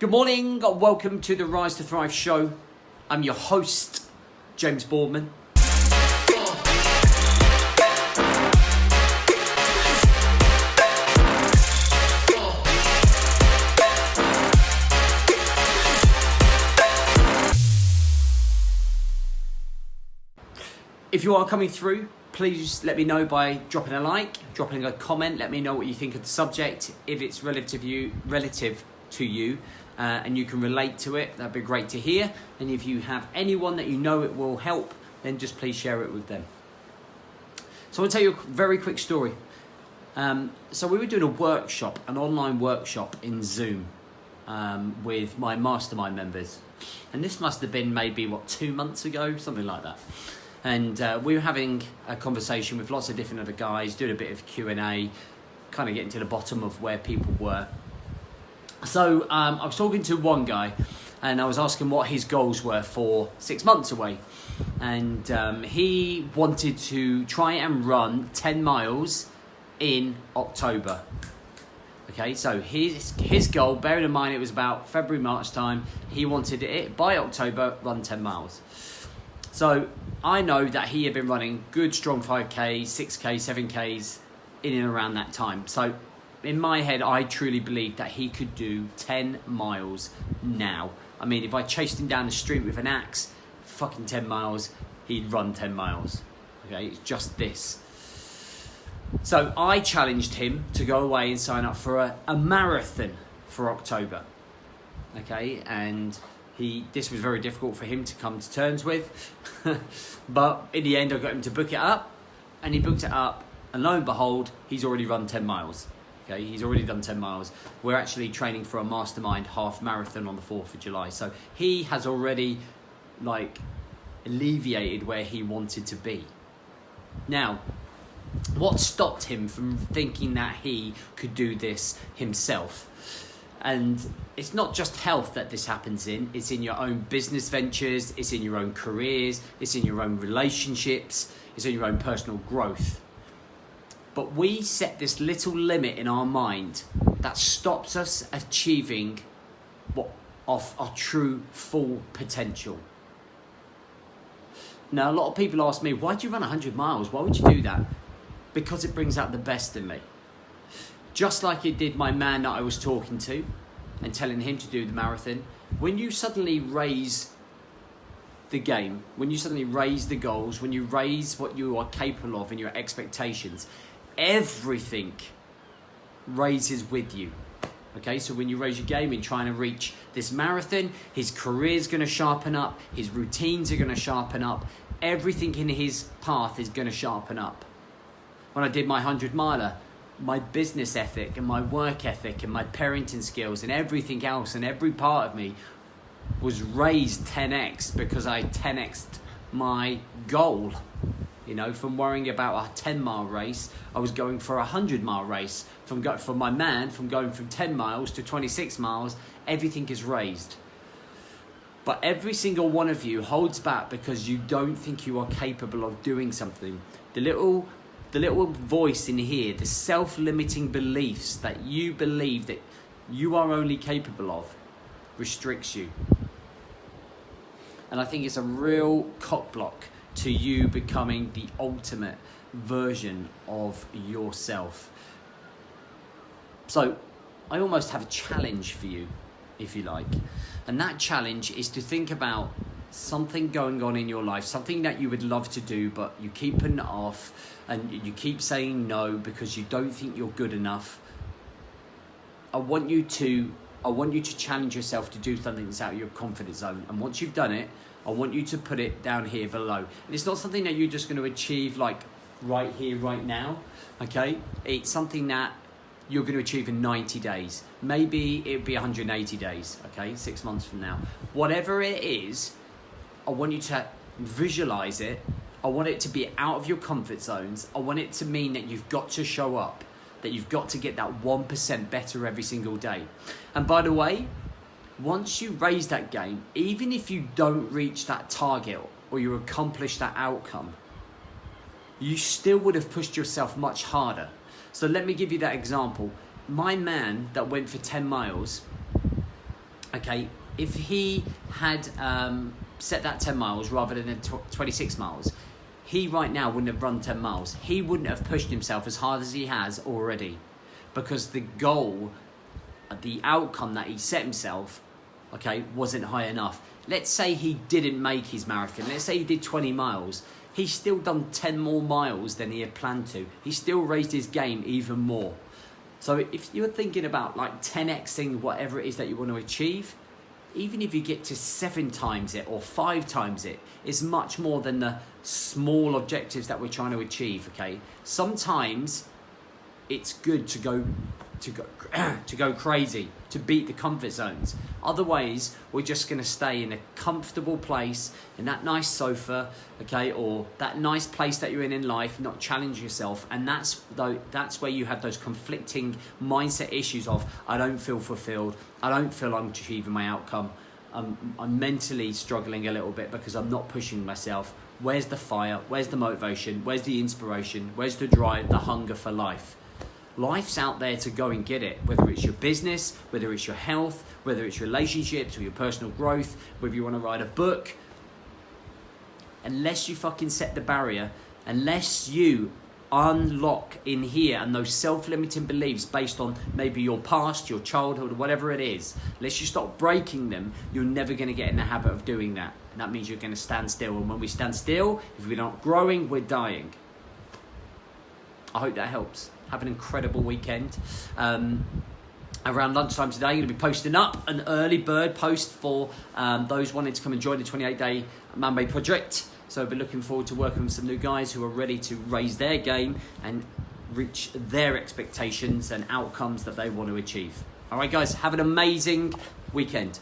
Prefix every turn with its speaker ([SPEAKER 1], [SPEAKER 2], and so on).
[SPEAKER 1] Good morning, welcome to the Rise to Thrive show. I'm your host, James Boardman. If you are coming through, please let me know by dropping a like, dropping a comment. Let me know what you think of the subject. If it's relative to you, and you can relate to it, that'd be great to hear. And if you have anyone that you know it will help, then just please share it with them. So I'll tell you a very quick story. So we were doing a workshop, an online workshop in Zoom with my mastermind members. And this must have been maybe, 2 months ago, something like that. And we were having a conversation with lots of different other guys, doing a bit of Q&A, kind of getting to the bottom of where people were. So I was talking to one guy and I was asking what his goals were for 6 months away. And he wanted to try and run 10 miles in October. Okay, so his goal, bearing in mind it was about February, March time, he wanted it by October, run 10 miles. So I know that he had been running good, strong 5Ks, 6Ks, 7Ks in and around that time. So in my head, I truly believed that he could do 10 miles now. I mean, if I chased him down the street with an axe, fucking 10 miles, he'd run 10 miles. Okay, it's just this. So I challenged him to go away and sign up for a marathon for October. Okay, and this was very difficult for him to come to terms with. But in the end, I got him to book it up, and he booked it up, and lo and behold, he's already run 10 miles. Okay, he's already done 10 miles. We're actually training for a mastermind half marathon on the 4th of July. So he has already alleviated where he wanted to be. Now, what stopped him from thinking that he could do this himself? And it's not just health that this happens in. It's in your own business ventures. It's in your own careers. It's in your own relationships. It's in your own personal growth. But we set this little limit in our mind that stops us achieving our true full potential. Now, a lot of people ask me, why do you run 100 miles? Why would you do that? Because it brings out the best in me. Just like it did my man that I was talking to and telling him to do the marathon. When you suddenly raise the game, when you suddenly raise the goals, when you raise what you are capable of and your expectations, everything raises with you. Okay, so when you raise your game in trying to reach this marathon, his career's going to sharpen up, his routines are going to sharpen up, everything in his path is going to sharpen up. When I did my 100 miler, my business ethic and my work ethic and my parenting skills and everything else and every part of me was raised 10x because I 10x'd my goal. You know, from worrying about a 10-mile race, I was going for a 100-mile race. From going from 10 miles to 26 miles, everything is raised. But every single one of you holds back because you don't think you are capable of doing something. The little voice in here, the self-limiting beliefs that you believe that you are only capable of, restricts you. And I think it's a real cock block to you becoming the ultimate version of yourself. So I almost have a challenge for you, if you like. And that challenge is to think about something going on in your life, something that you would love to do, but you keep putting it off and you keep saying no because you don't think you're good enough. I want you to challenge yourself to do something that's out of your comfort zone. And once you've done it, I want you to put it down here below. And it's not something that you're just going to achieve like right here, right now. Okay? It's something that you're going to achieve in 90 days. Maybe it'll be 180 days. Okay? 6 months from now. Whatever it is, I want you to visualize it. I want it to be out of your comfort zones. I want it to mean that you've got to show up, that you've got to get that 1% better every single day. And by the way, once you raise that game, even if you don't reach that target or you accomplish that outcome, you still would have pushed yourself much harder. So let me give you that example. My man that went for 10 miles, okay, if he had set that 10 miles rather than 26 miles, he right now wouldn't have run 10 miles. He wouldn't have pushed himself as hard as he has already, because the goal, the outcome that he set himself, okay, wasn't high enough. Let's say he didn't make his marathon. Let's say he did 20 miles. He's still done 10 more miles than he had planned to. He still raised his game even more. So if you're thinking about like 10xing whatever it is that you want to achieve, even if you get to 7 times it or 5 times it, it's much more than the small objectives that we're trying to achieve, okay? Sometimes it's good to go crazy, to beat the comfort zones. Otherwise, we're just going to stay in a comfortable place, in that nice sofa, okay, or that nice place that you're in life, not challenge yourself. And that's where you have those conflicting mindset issues of, I don't feel fulfilled, I don't feel I'm achieving my outcome, I'm mentally struggling a little bit because I'm not pushing myself. Where's the fire? Where's the motivation? Where's the inspiration? Where's the drive, the hunger for life? Life's out there to go and get it, whether it's your business, whether it's your health, whether it's relationships or your personal growth, whether you want to write a book. Unless you fucking set the barrier, unless you unlock in here and those self-limiting beliefs based on maybe your past, your childhood, whatever it is, unless you stop breaking them, you're never going to get in the habit of doing that. And that means you're going to stand still. And when we stand still, if we're not growing, we're dying. I hope that helps. Have an incredible weekend. Around lunchtime today, I'm going to be posting up an early bird post for those wanting to come and join the 28-day Manbay project. So I'll be looking forward to working with some new guys who are ready to raise their game and reach their expectations and outcomes that they want to achieve. All right, guys, have an amazing weekend.